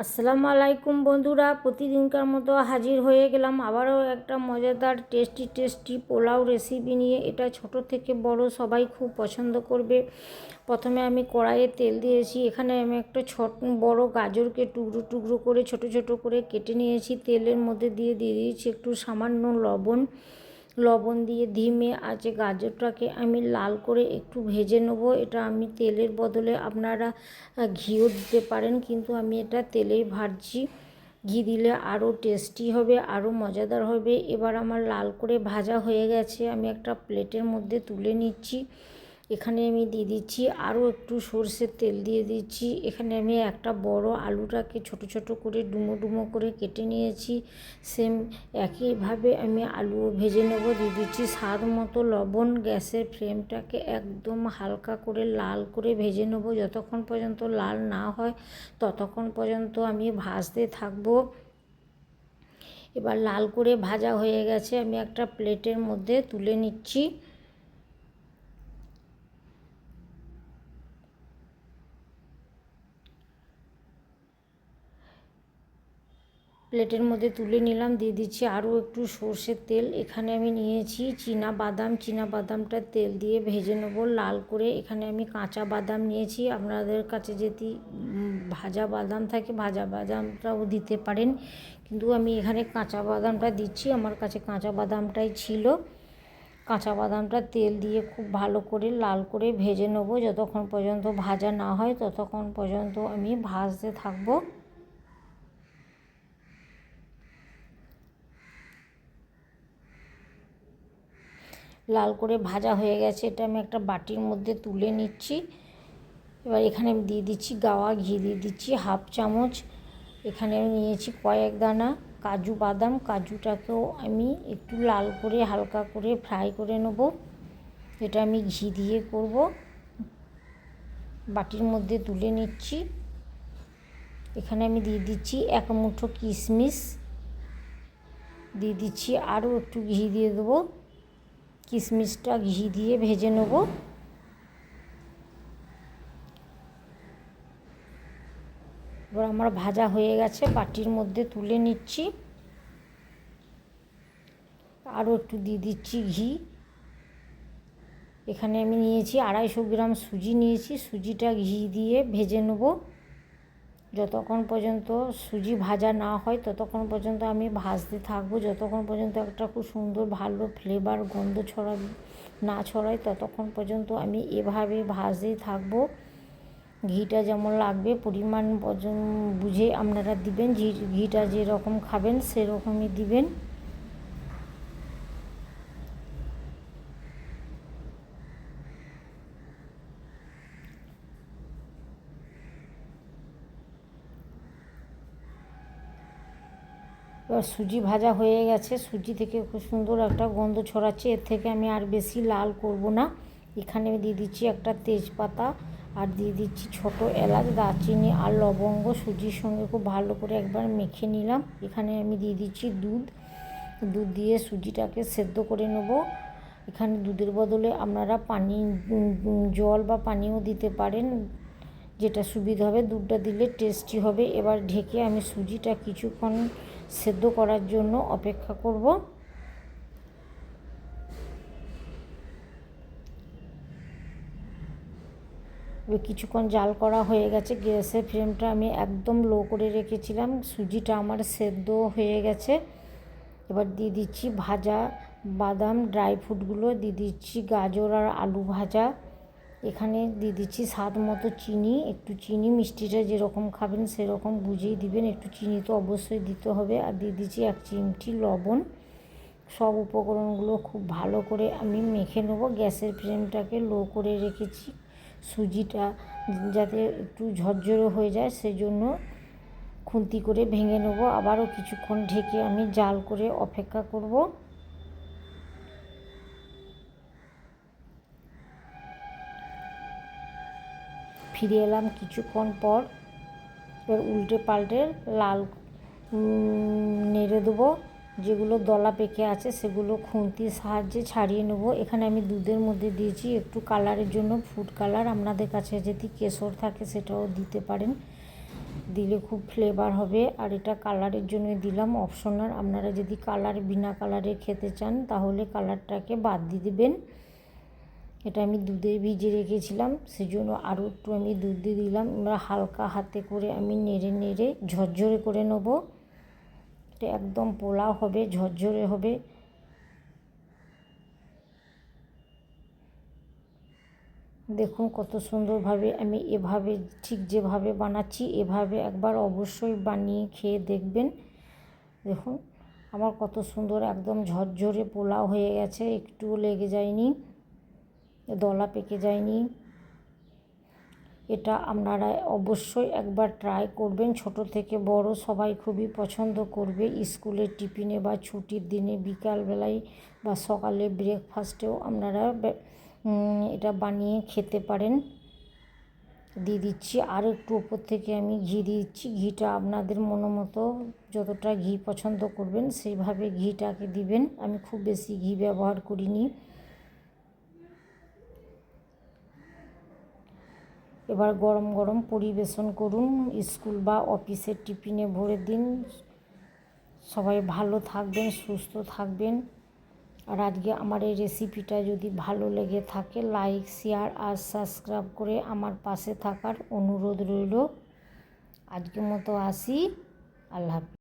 আসসালামু আলাইকুম বন্ধুরা, প্রতিদিনকার মতো হাজির হয়ে গেলাম আবারও একটা মজাদার টেস্টি পোলাও রেসিপি নিয়ে। এটা ছোট থেকে বড় সবাই খুব পছন্দ করবে। প্রথমে আমি কড়াইয়ে তেল দিয়েছি। এখানে আমি একটা বড় গাজরকে টুকরো টুকরো করে ছোট ছোট করে কেটে নিয়েছি। তেলের মধ্যে দিয়ে দিয়েছি একটু সামান্য লবণ দিয়ে ধিমে আঁচে গাজরটাকে আমি লাল করে একটু ভেজে নেব। এটা আমি তেলের বদলে আপনারা ঘিও দিতে পারেন, কিন্তু আমি এটা তেলেই ভাজছি। ঘি দিলে আরও টেস্টি হবে, আরও মজাদার হবে। এবার আমার লাল করে ভাজা হয়ে গেছে, আমি একটা প্লেটের মধ্যে তুলে নিচ্ছি। এখানে আমি দিয়ে দিচ্ছি আরও একটু সরষের তেল দিয়ে দিচ্ছি। এখানে আমি একটা বড় আলুটাকে ছোট ছোট করে ডুমো ডুমো করে কেটে নিয়েছি। সেম একইভাবে আমি আলুও ভেজে নেব। দিয়ে দিচ্ছি স্বাদ মতো লবণ। গ্যাসের ফ্লেমটাকে একদম হালকা করে লাল করে ভেজে নেব। যতক্ষণ পর্যন্ত লাল না হয় ততক্ষণ পর্যন্ত আমি ভাজতে থাকবো। এবার লাল করে ভাজা হয়ে গেছে, আমি একটা প্লেটের মধ্যে তুলে নিচ্ছি। প্লেটের মধ্যে তুলে নিলাম। দিয়ে দিচ্ছি আরও একটু সর্ষের তেল। এখানে আমি নিয়েছি বাদামটা তেল দিয়ে ভেজে নেব লাল করে। এখানে আমি কাঁচা বাদাম নিয়েছি, আপনাদের কাছে যদি ভাজা বাদাম থাকে ভাজা বাদামটাও দিতে পারেন, কিন্তু আমি এখানে কাঁচা বাদামটা দিচ্ছি। আমার কাছে কাঁচা বাদামটাই ছিল। কাঁচা বাদামটা তেল দিয়ে খুব ভালো করে লাল করে ভেজে নেব। যতক্ষণ পর্যন্ত ভাজা না হয় ততক্ষণ পর্যন্ত আমি ভাজতে থাকবো। লাল করে ভাজা হয়ে গেছে, এটা আমি একটা বাটির মধ্যে তুলে নিচ্ছি। এবার এখানে আমি দিয়ে দিচ্ছি গাওয়া ঘি, দিয়ে দিচ্ছি হাফ চামচ। এখানে আমি নিয়েছি কয়েক দানা কাজু বাদাম। কাজুটাকেও আমি একটু লাল করে হালকা করে ফ্রাই করে নেব। এটা আমি ঘি দিয়ে করব। বাটির মধ্যে তুলে নিচ্ছি। এখানে আমি দিয়ে দিচ্ছি এক মুঠো কিশমিশ, দিয়ে দিচ্ছি আরও একটু ঘি দিয়ে দেবো। কিশমিশটা ঘি দিয়ে ভেজে নেব। এবার আমার ভাজা হয়ে গেছে, বাটির মধ্যে তুলে নিচ্ছি। আরও একটু দিয়ে দিচ্ছি ঘি। এখানে আমি নিয়েছি 250 গ্রাম সুজি নিয়েছি। সুজিটা ঘি দিয়ে ভেজে নেব। যতক্ষণ পর্যন্ত সুজি ভাজা না হয় ততক্ষণ পর্যন্ত আমি ভাজতে থাকবো। যতক্ষণ পর্যন্ত একটা খুব সুন্দর ভালো ফ্লেভার গন্ধ না ছড়ায় ততক্ষণ পর্যন্ত আমি এভাবে ভাজতেই থাকবো। ঘিটা যেমন লাগবে পরিমাণ বুঝে আপনারা দিবেন। ঘিটা যেরকম খাবেন সেরকমই দিবেন। এবার সুজি ভাজা হয়ে গেছে, সুজি থেকে খুব সুন্দর একটা গন্ধ ছড়াচ্ছে। এর থেকে আমি আর বেশি লাল করব না। এখানে আমি দিয়ে দিচ্ছি একটা তেজপাতা, আর দিয়ে দিচ্ছি ছোট এলাচ, দারচিনি আর লবঙ্গ। সুজির সঙ্গে খুব ভালো করে একবার মেখে নিলাম। এখানে আমি দিয়ে দিচ্ছি দুধ দিয়ে সুজিটাকে সেদ্ধ করে নেব। এখানে দুধের বদলে আপনারা জল বা পানিও দিতে পারেন, যেটা সুবিধা হবে। দুধটা দিলে টেস্টি হবে। এবার ঢেকে আমি সুজিটা কিছুক্ষণ সেদ্ধ করার জন্য অপেক্ষা করব। কিছুক্ষণ জাল করা হয়ে গেছে। গ্যাসের ফ্লেমটা আমি একদম লো করে রেখেছিলাম। সুজিটা আমার সেদ্ধ হয়ে গেছে। এবার দিয়ে দিচ্ছি ভাজা বাদাম, ড্রাই ফ্রুটগুলো দিয়ে দিচ্ছি, গাজর আর আলু ভাজা। এখানে দিয়ে দিচ্ছি স্বাদ মতো চিনি। একটু চিনি মিষ্টিটা যেরকম খাবেন সেরকম বুঝেই দিবেন, একটু চিনি তো অবশ্যই দিতে হবে। আর দিয়ে দিচ্ছি 1 চিমটি লবণ। সব উপকরণগুলো খুব ভালো করে আমি মেখে নেব। গ্যাসের ফ্লেমটাকে লো করে রেখেছি। সুজিটা যাতে একটু ঝরঝরে হয়ে যায় সেজন্য খুন্তি করে ভেঙে নেব। আবারও কিছুক্ষণ ঢেকে আমি জাল করে অপেক্ষা করব। ফিরে এলাম কিছুক্ষণ পর। এবার উল্টে পাল্টে লাল নেড়ে দেবো। যেগুলো দলা পেকে আছে সেগুলো খুন্তির সাহায্যে ছাড়িয়ে নেব। এখানে আমি দুধের মধ্যে দিয়েছি একটু কালারের জন্য ফুড কালার। আপনাদের কাছে যদি কেশর থাকে সেটাও দিতে পারেন। দিলে খুব ফ্লেভার হবে। আর এটা কালারের জন্য দিলাম, অপশনাল। আপনারা যদি কালার বিনা কালারে খেতে চান তাহলে কালারটাকে বাদ দিয়ে দেবেন। এটা আমি দুধে ভিজিয়ে রেখেছিলাম, সেজন্য আরও একটু আমি দুধ দিয়ে দিলাম। এবার হালকা হাতে করে আমি নেড়ে নেড়ে ঝরঝরে করে নেব। এটা একদম পোলাও হবে, ঝরঝরে হবে। দেখুন কত সুন্দরভাবে আমি এভাবে, ঠিক যেভাবে বানাচ্ছি এভাবে একবার অবশ্যই বানিয়ে খেয়ে দেখবেন। দেখুন আমার কত সুন্দর একদম ঝরঝরে পোলাও হয়ে গেছে, একটুও লেগে যায়নি, দলা পেকে যায়নি। এটা আপনারা অবশ্যই একবার ট্রাই করবেন। ছোট থেকে বড় সবাই খুবই পছন্দ করবে। স্কুলের টিফিনে বা ছুটির দিনে বিকালবেলায় বা সকালে ব্রেকফাস্টেও আপনারা এটা বানিয়ে খেতে পারেন। দিয়ে দিচ্ছি আর একটু ওপর থেকে আমি ঘি দিচ্ছি। ঘিটা আপনাদের মতো যতটা ঘি পছন্দ করবেন সেইভাবে ঘিটাকে দিবেন। আমি খুব বেশি ঘি ব্যবহার করিনি। এবার গরম গরম পরিবেশন করুন, স্কুল বা অফিসের টিফিনে ভরে দিন। সবাই ভালো থাকবেন, সুস্থ থাকবেন। আর আজকে আমার এই রেসিপিটা যদি ভালো লেগে থাকে লাইক, শেয়ার আর সাবস্ক্রাইব করে আমার পাশে থাকার অনুরোধ রইল। আজকের মতো আসি, আল্লাহ হাফেজ।